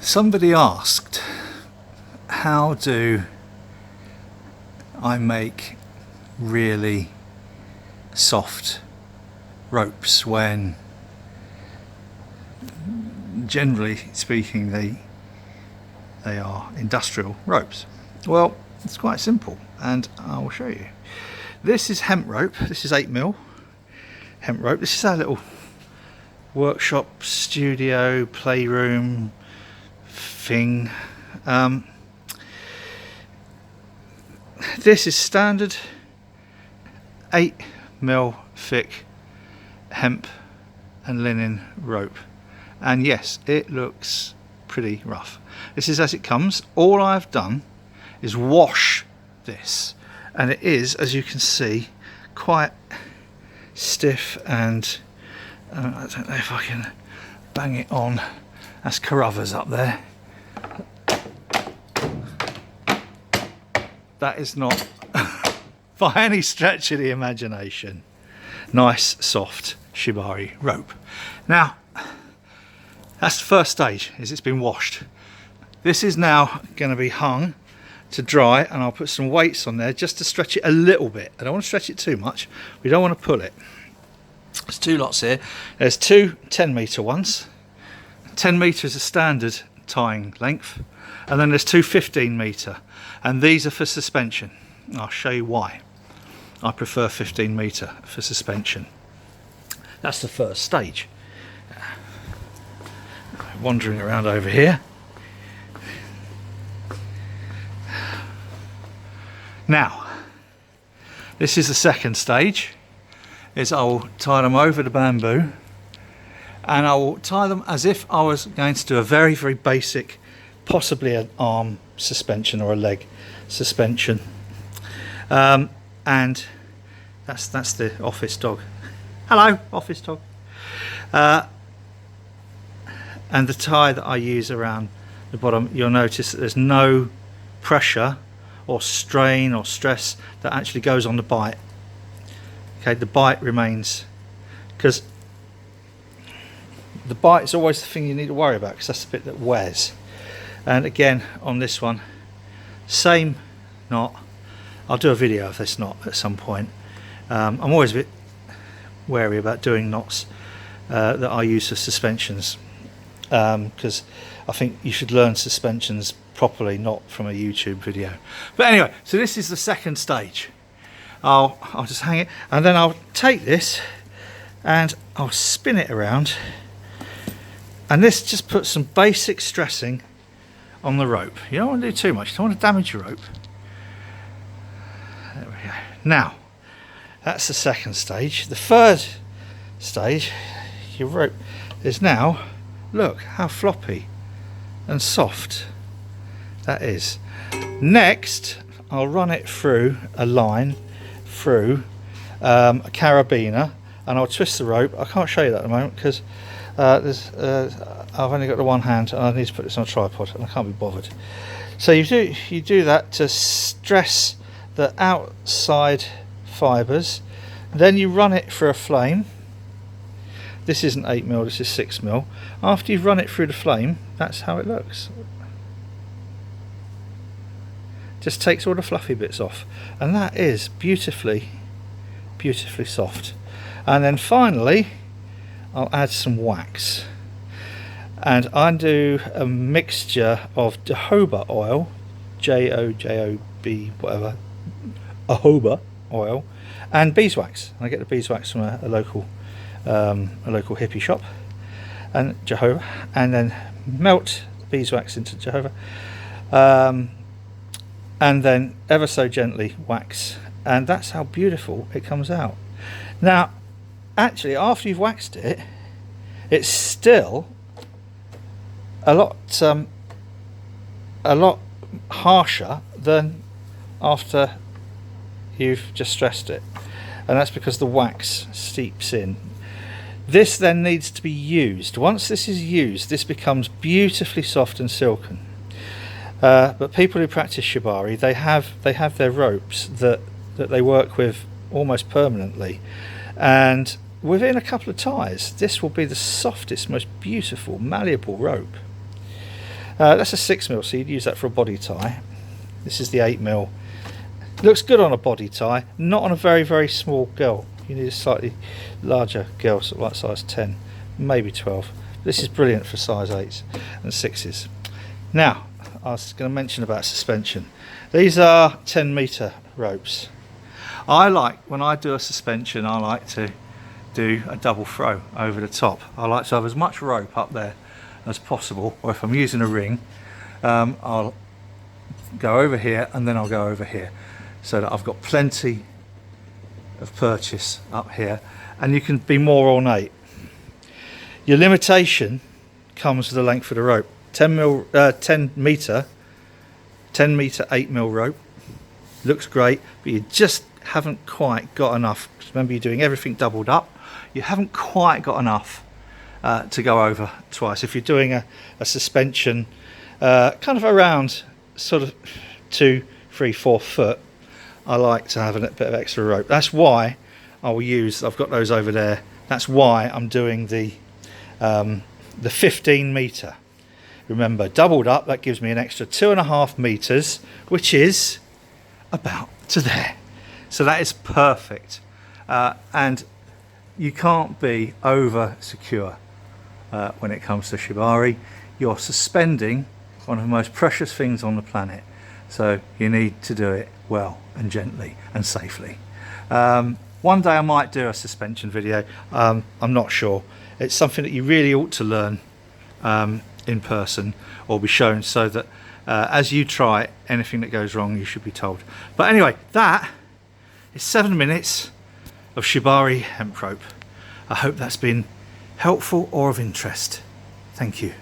Somebody asked, how do I make really soft ropes when, generally speaking, they are industrial ropes? Well, it's quite simple, and I will show you. This is hemp rope. This is 8mm hemp rope. This is our little workshop, studio, playroom thing. This is standard 8mm thick hemp and linen rope, and yes, it looks pretty rough. This is as it comes. All I've done is wash this, and it is, as you can see, quite stiff, and I don't know if I can bang it on. That's Carruthers up there. That is not by any stretch of the imagination nice soft Shibari rope. Now that's the first stage, is it's been washed. This is now going to be hung to dry, and I'll put some weights on there just to stretch it a little bit. I don't want to stretch it too much. We don't want to pull it. There's two lots here. There's two 10-metre ones. 10 metre is a standard tying length, and then there's two 15-metre, and these are for suspension. I'll show you why I prefer 15-metre for suspension. That's the first stage. Wandering around over here. Now, this is the second stage. Is I will tie them over the bamboo, and I will tie them as if I was going to do a very, very basic, possibly an arm suspension or a leg suspension. And that's the office dog. Hello, office dog. And the tie that I use around the bottom, you'll notice that there's no pressure or strain or stress that actually goes on the bite. Okay, the bite remains, because the bite is always the thing you need to worry about, because that's the bit that wears. And again, on this one, same knot. I'll do a video of this knot at some point. I'm always a bit wary about doing knots that I use for suspensions, because I think you should learn suspensions properly, not from a YouTube video. But anyway, so this is the second stage. I'll just hang it, and then I'll take this and I'll spin it around, and this just puts some basic stressing on the rope. You don't want to do too much, you don't want to damage your rope. There we go. Now, that's the second stage. The third stage, your rope is now, look how floppy and soft that is. Next, I'll run it through a line, through a carabiner, and I'll twist the rope. I can't show you that at the moment because I've only got the one hand, and I need to put this on a tripod, and I can't be bothered. So you do that to stress the outside fibres. Then you run it through a flame. This isn't 8mm, this is 6mm. After you've run it through the flame, that's how it looks. Just takes all the fluffy bits off, and that is beautifully soft. And then finally I'll add some wax, and I do a mixture of jojoba oil, Jojob whatever, jojoba oil, and beeswax. I get the beeswax from a local hippie shop, and jojoba, and then melt beeswax into jojoba, and then ever so gently wax, and that's how beautiful it comes out. Now, actually, after you've waxed it, it's still a lot harsher than after you've just stressed it, and that's because the wax seeps in. This then needs to be used. Once this is used, this becomes beautifully soft and silken. But people who practice Shibari, they have their ropes that they work with almost permanently, and within a couple of ties, this will be the softest, most beautiful, malleable rope. That's a 6mm, so you'd use that for a body tie. This is the 8mm. Looks good on a body tie, not on a very, very small girl. You need a slightly larger girl, sort of like size 10, maybe 12. This is brilliant for size 8s and 6s. Now, I was going to mention about suspension. These are 10-metre ropes. I like, when I do a suspension, I like to do a double throw over the top. I like to have as much rope up there as possible, or if I'm using a ring, I'll go over here and then I'll go over here, so that I've got plenty of purchase up here, and you can be more ornate. Your limitation comes with the length of the rope. 10 metre 8mm rope looks great, but you just haven't quite got enough. Remember, you're doing everything doubled up. You haven't quite got enough to go over twice. If you're doing a suspension kind of around sort of 2, 3, 4 foot, I like to have a bit of extra rope. That's why I will use, I've got those over there, that's why I'm doing the 15 metre. Remember, doubled up, that gives me an extra 2.5 metres, which is about to there. So that is perfect. And you can't be over secure when it comes to Shibari. You're suspending one of the most precious things on the planet. So you need to do it well and gently and safely. One day I might do a suspension video. I'm not sure. It's something that you really ought to learn in person or be shown, so that as you try it, anything that goes wrong you should be told. But anyway, that is 7 minutes of Shibari hemp rope. I hope that's been helpful or of interest. Thank you.